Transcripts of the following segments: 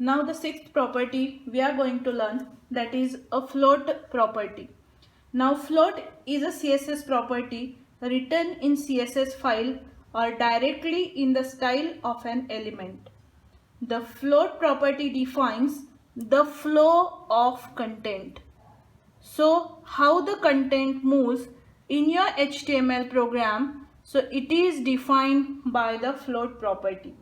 Now the sixth property we are going to learn, that is a float property. Now float is a CSS property written in CSS file or directly in the style of an element. The float property defines the flow of content. So how the content moves in your HTML program, so it is defined by the float property.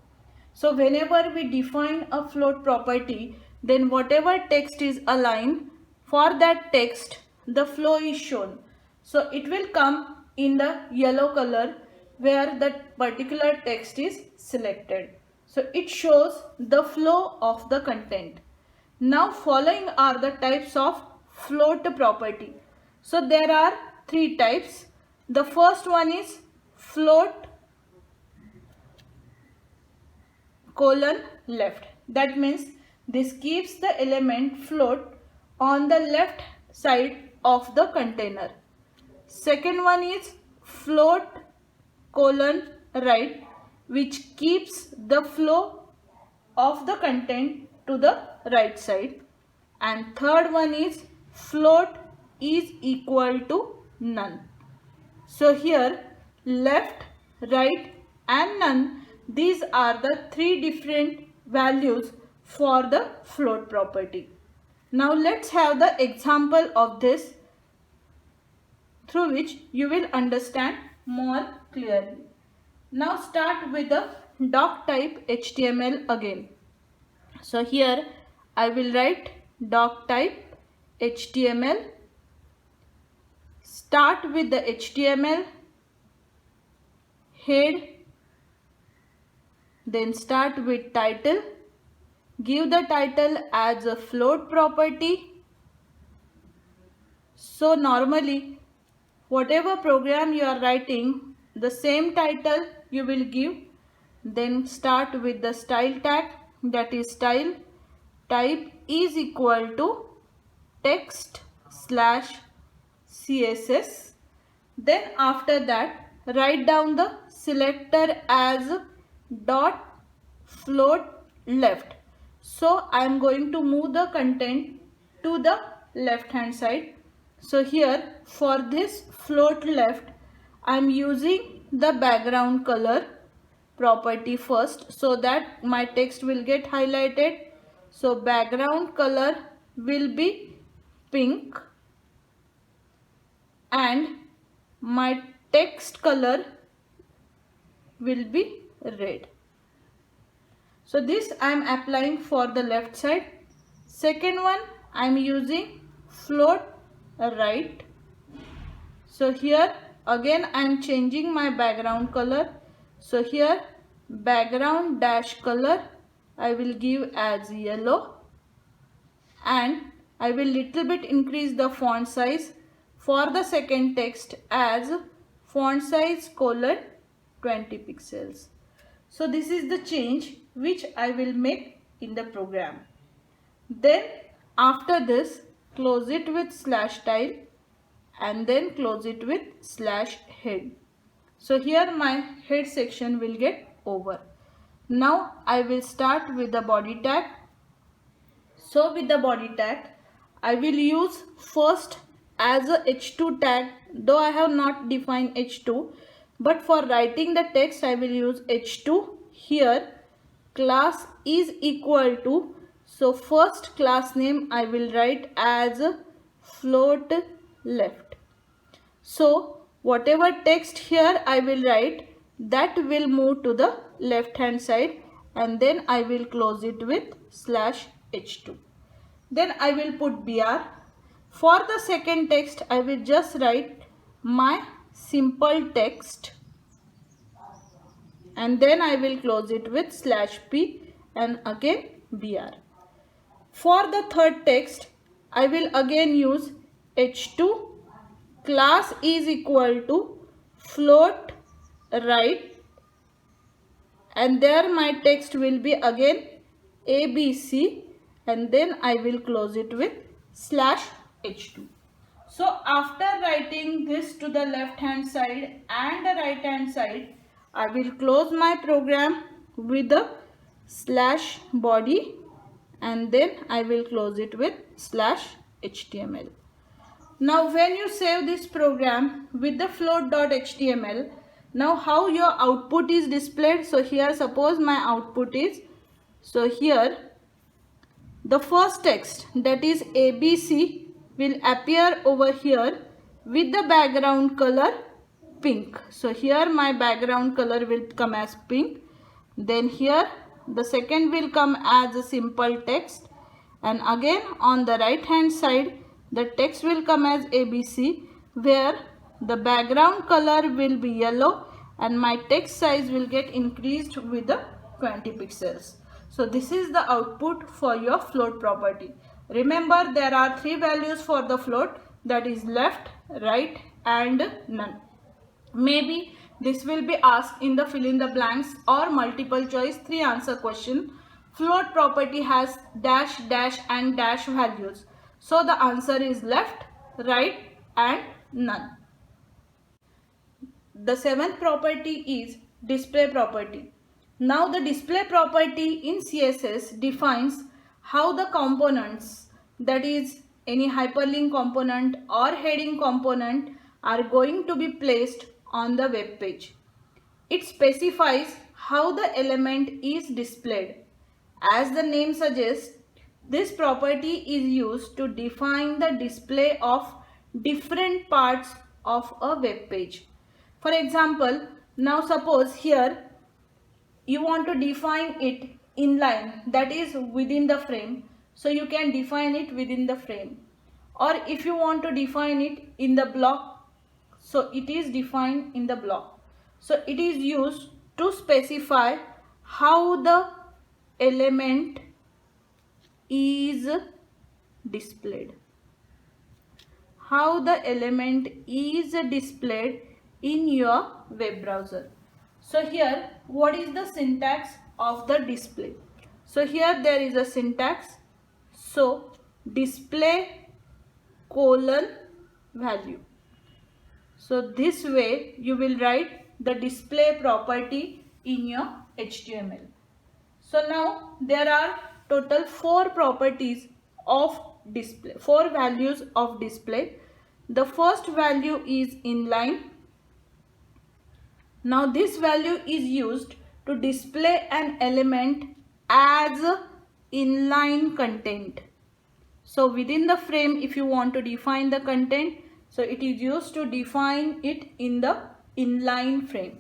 So whenever we define a float property, then whatever text is aligned, for that text the flow is shown. So it will come in the yellow color where that particular text is selected. So it shows the flow of the content. Now following are the types of float property. So there are three types. The first one is float colon left. That means this keeps the element float on the left side of the container. Second one is float colon right, which keeps the flow of the content to the right side. And third one is float is equal to none. So here left, right and none, these are the three different values for the float property. Now let's have the example of this through which you will understand more clearly. Now start with the doc type HTML again. So here I will write doc type HTML. Start with the HTML head, then start with title. Give the title as a float property. So normally whatever program you are writing, the same title you will give. Then start with the style tag, that is style type is equal to text slash CSS. Then after that write down the selector as dot float left. So I am going to move the content to the left hand side. So here for this float left I am using the background color property first, so that my text will get highlighted. So background color will be pink and my text color will be red. So this I am applying for the left side. Second one I am using float right. So here again I am changing my background color. So here background dash color I will give as yellow, and I will little bit increase the font size for the second text as font size colon 20 pixels. So this is the change which I will make in the program. Then after this close it with slash style and then close it with slash head. So here my head section will get over. Now I will start with the body tag. So with the body tag I will use first as a h2 tag, though I have not defined h2, but for writing the text I will use h2. Here class is equal to, so first class name I will write as float left. So whatever text here I will write, that will move to the left hand side, and then I will close it with slash h2. Then I will put br. For the second text I will just write my simple text, and then I will close it with slash p and again br. For the third text I will again use h2. Class is equal to float right, and there my text will be again ABC, and then I will close it with slash h2. So after writing this to the left hand side and the right hand side, I will close my program with the slash body and then I will close it with /html. Now when you save this program with the float.html, now how your output is displayed. So here suppose my output is, so here the first text, that is ABC, will appear over here with the background color pink. So here my background color will come as pink. Then here the second will come as a simple text, and again on the right hand side the text will come as ABC, where the background color will be yellow and my text size will get increased with the 20 pixels. So this is the output for your float property. Remember, there are three values for the float, that is left, right and none. Maybe this will be asked in the fill in the blanks or multiple choice 3 answer question. Float property has dash, dash and dash values. So the answer is left, right and none. The seventh property is display property. Now the display property in CSS defines how the components, that is any hyperlink component or heading component, are going to be placed on the web page. It specifies how the element is displayed. As the name suggests, this property is used to define the display of different parts of a web page. For example, now suppose here you want to define it inline, that is within the frame, so you can define it within the frame. Or if you want to define it in the block, so it is defined in the block. So it is used to specify how the element is displayed. How the element is displayed in your web browser. So here, what is the syntax of the display? So here there is a syntax. So display colon value. So this way you will write the display property in your HTML. So now there are total 4 properties of display, 4 values of display. The first value is inline. Now this value is used to display an element as inline content. So within the frame, if you want to define the content, so it is used to define it in the inline frame.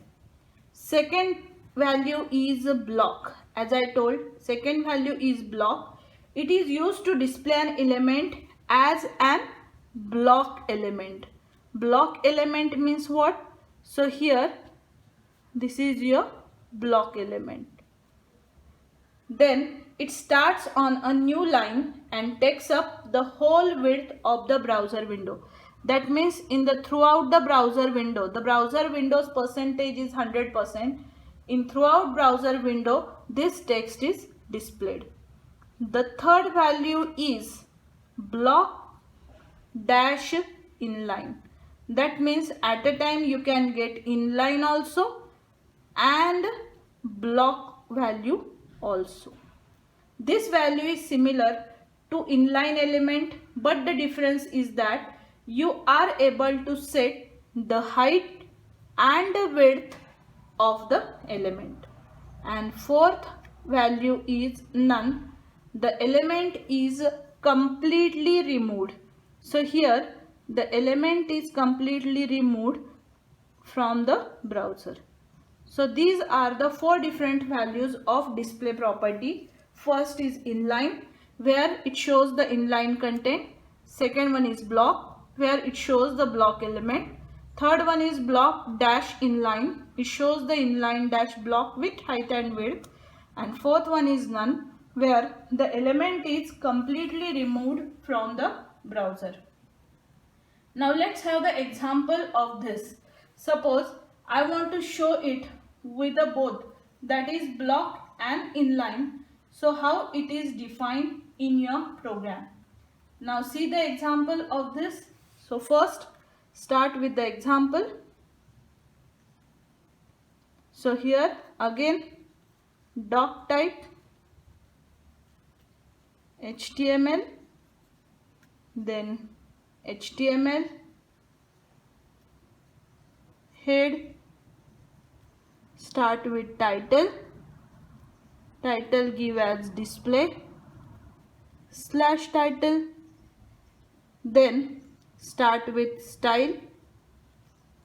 Second value is a block. As I told, second value is block. It is used to display an element as an block element. Block element means what? So here this is your block element. Then it starts on a new line and takes up the whole width of the browser window. That means in the throughout the browser window's percentage is 100%. In throughout browser window, this text is displayed. The third value is block dash inline. That means at a time you can get inline also and block value also. This value is similar to inline element, but the difference is that you are able to set the height and the width of the element. And fourth value is none. The element is completely removed. So here the element is completely removed from the browser. So these are the 4 different values of display property. First is inline, where it shows the inline content. Second one is block, where it shows the block element. Third one is block dash inline. It shows the inline dash block with height and width. And fourth one is none, where the element is completely removed from the browser. Now let's have the example of this. Suppose I want to show it with a both, that is block and inline. So how it is defined in your program. Now see the example of this. So first start with the example. So here again doc type, HTML, then HTML, head, start with title, title give as display, slash title, then start with style,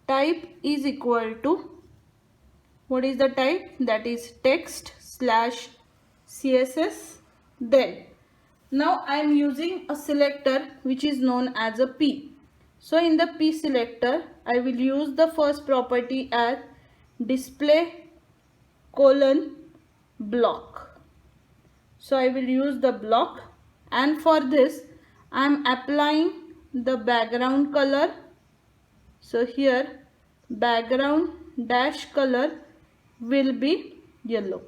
type is equal to, what is the type? That is text slash CSS. Then now I am using a selector which is known as a P. So in the P selector I will use the first property as display colon block. So I will use the block, and for this I am applying the background color. So here background dash color will be yellow.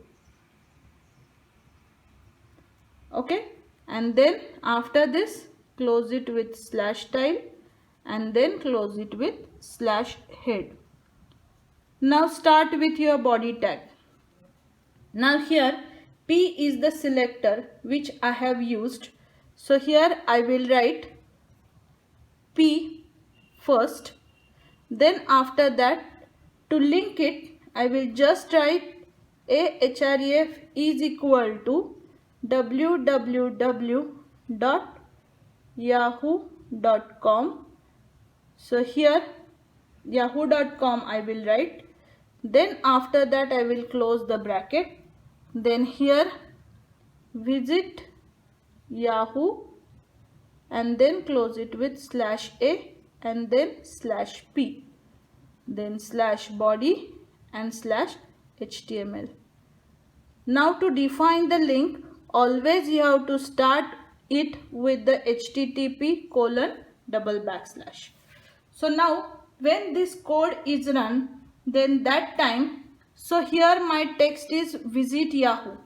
Okay, and then after this close it with slash style and then close it with slash head. Now start with your body tag. Now here P is the selector which I have used. So here I will write P first. Then after that, to link it, I will just write ahref is equal to www.yahoo.com. So here yahoo.com I will write. Then after that I will close the bracket. Then here visit Yahoo and then close it with slash a and then slash p, then slash body and slash HTML. Now to define the link, always you have to start it with the http :/. So now when this code is run, then that time, so here my text is visit Yahoo.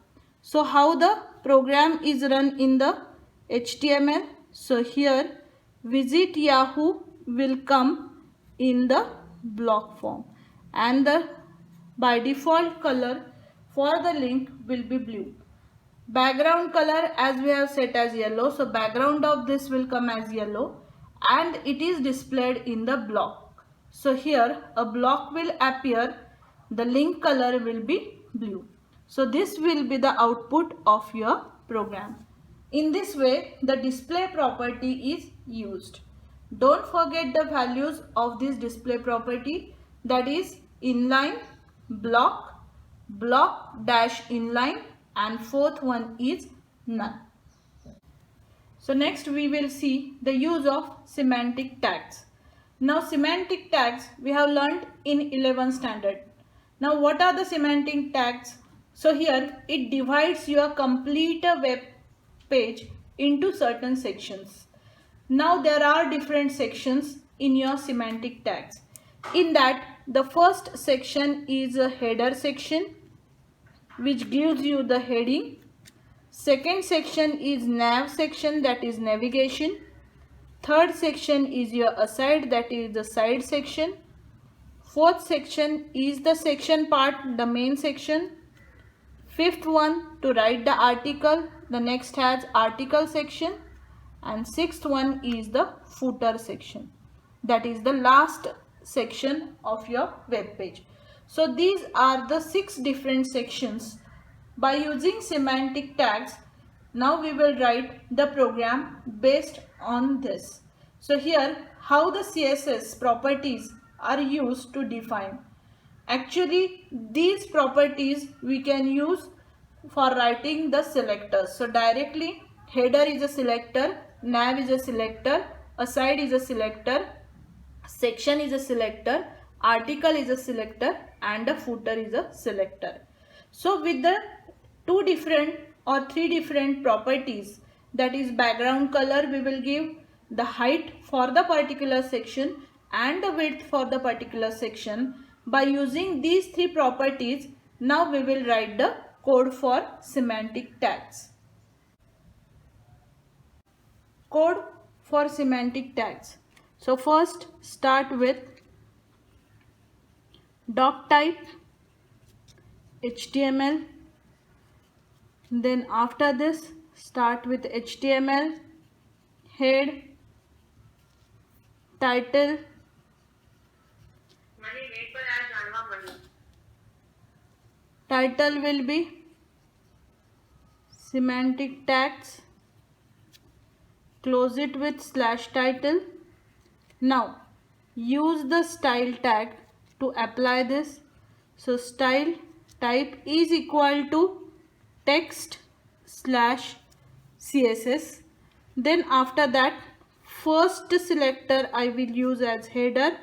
So how the program is run in the HTML? So here visit Yahoo will come in the block form, and the by default color for the link will be blue. Background color as we have set as yellow, so background of this will come as yellow and it is displayed in the block. So here a block will appear, the link color will be blue. So this will be the output of your program. In this way the display property is used. Don't forget the values of this display property, that is inline, block, block dash inline, and fourth one is none. So next we will see the use of semantic tags. Now semantic tags we have learned in 11th standard. Now what are the semantic tags? So here it divides your complete web page into certain sections. Now there are different sections in your semantic tags. In that the first section is a header section which gives you the heading. Second section is nav section, that is navigation. Third section is your aside, that is the side section. Fourth section is the section part, the main section. Fifth one to write the article, the next has article section. And sixth one is the footer section, that is the last section of your web page. So these are the 6 different sections. By using semantic tags, now we will write the program based on this. So here how the CSS properties are used to define. Actually these properties we can use for writing the selectors. So directly header is a selector, nav is a selector, aside is a selector, section is a selector, article is a selector, and a footer is a selector. So with the 2 different or 3 different properties, that is background color we will give, the height for the particular section and the width for the particular section. By using these 3 properties, now we will write the code for semantic tags. Code for semantic tags. So first start with doc type HTML, then after this start with HTML, head, title, title will be semantic tags, close it with /title. Now use the style tag to apply this. So style type is equal to text /CSS. Then after that, first selector I will use as header,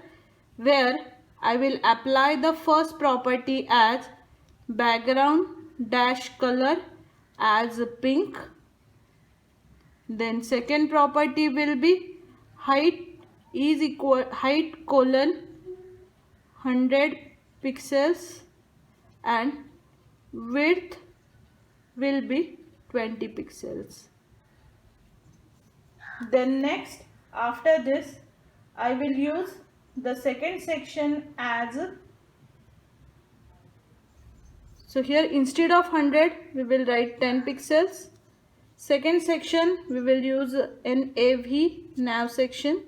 where I will apply the first property as background dash color as pink. Then second property will be height is equal height colon 100 pixels and width will be 20 pixels. Then next, after this, I will use the second section as, so here instead of 100 we will write 10 pixels. Second section we will use nav section.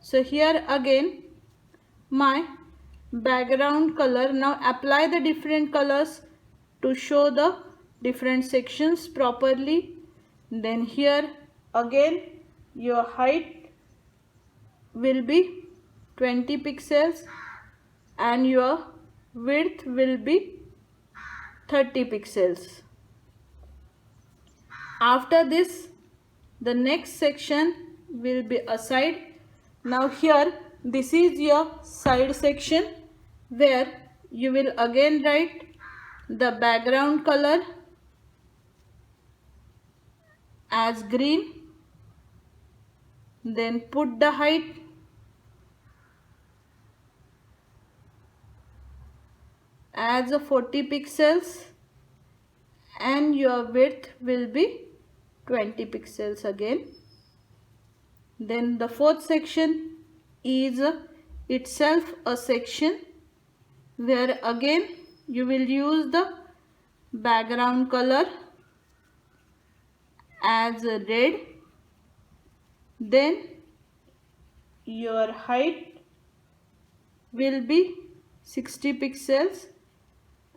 So here again my background color, now apply the different colors to show the different sections properly. Then here again your height will be 20 pixels and your width will be 30 pixels. After this, the next section will be a side. Now here this is your side section, where you will again write the background color as green, then put the height as 40 pixels and your width will be 20 pixels again. Then the fourth section is itself a section where again you will use the background color as red, then your height will be 60 pixels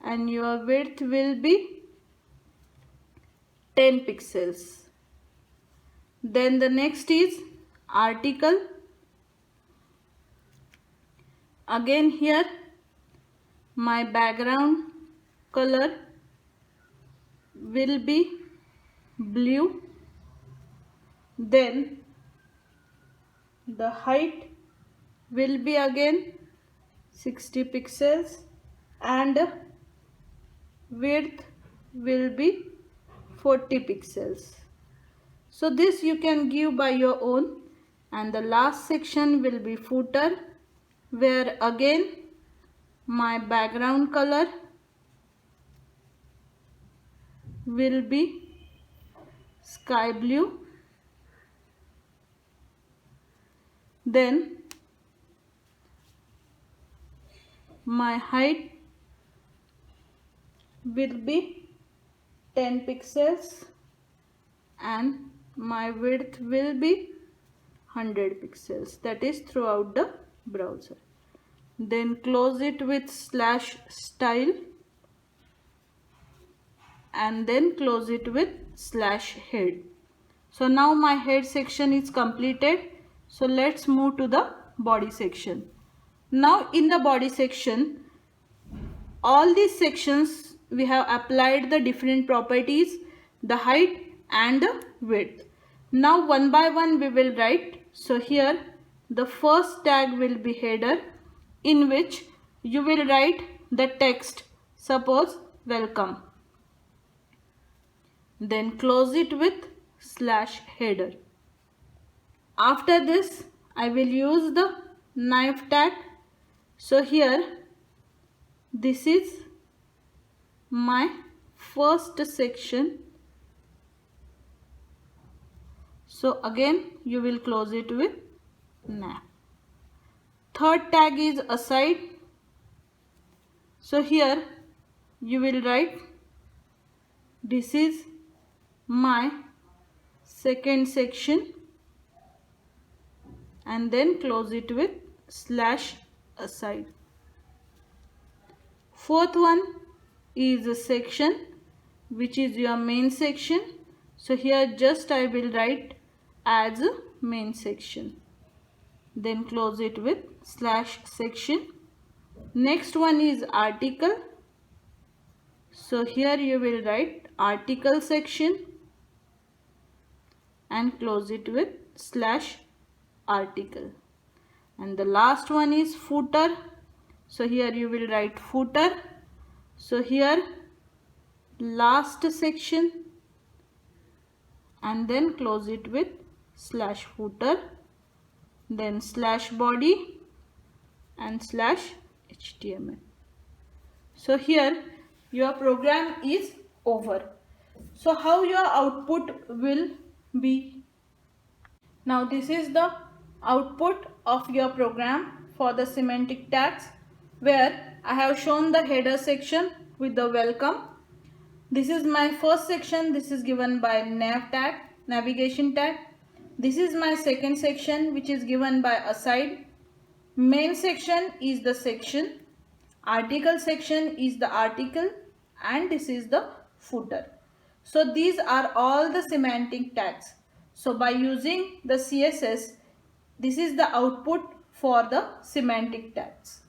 and your width will be 10 pixels. Then the next is article. Again here my background color will be blue, then the height will be again 60 pixels and width will be 40 pixels. So this you can give by your own. And the last section will be footer, where again my background color will be sky blue, then my height will be 10 pixels and my width will be 100 pixels, that is throughout the browser. Then close it with /style and then close it with /head. So now my head section is completed. So let's move to the body section. Now in the body section, all these sections we have applied the different properties, the height and the width. Now one by one we will write. So here the first tag will be header, in which you will write the text, suppose welcome. Then close it with /header. After this I will use the knife tag. So here this is my first section. So again you will close it with nav. Third tag is aside. So here you will write this is my second section, and then close it with slash aside. Fourth one is a section which is your main section. So here just I will write as a main section. Then close it with slash section. Next one is article. So here you will write article section and close it with slash article. And the last one is footer. So here you will write footer. So here last section and then close it with slash footer, then slash body and slash HTML. So here your program is over. So how your output will be? Now this is the output of your program for the semantic tags, where I have shown the header section with the welcome. This is my first section. This is given by nav tag, navigation tag. This is my second section, which is given by aside. Main section is the section. Article section is the article, and this is the footer. So these are all the semantic tags. So by using the CSS, this is the output for the semantic tags.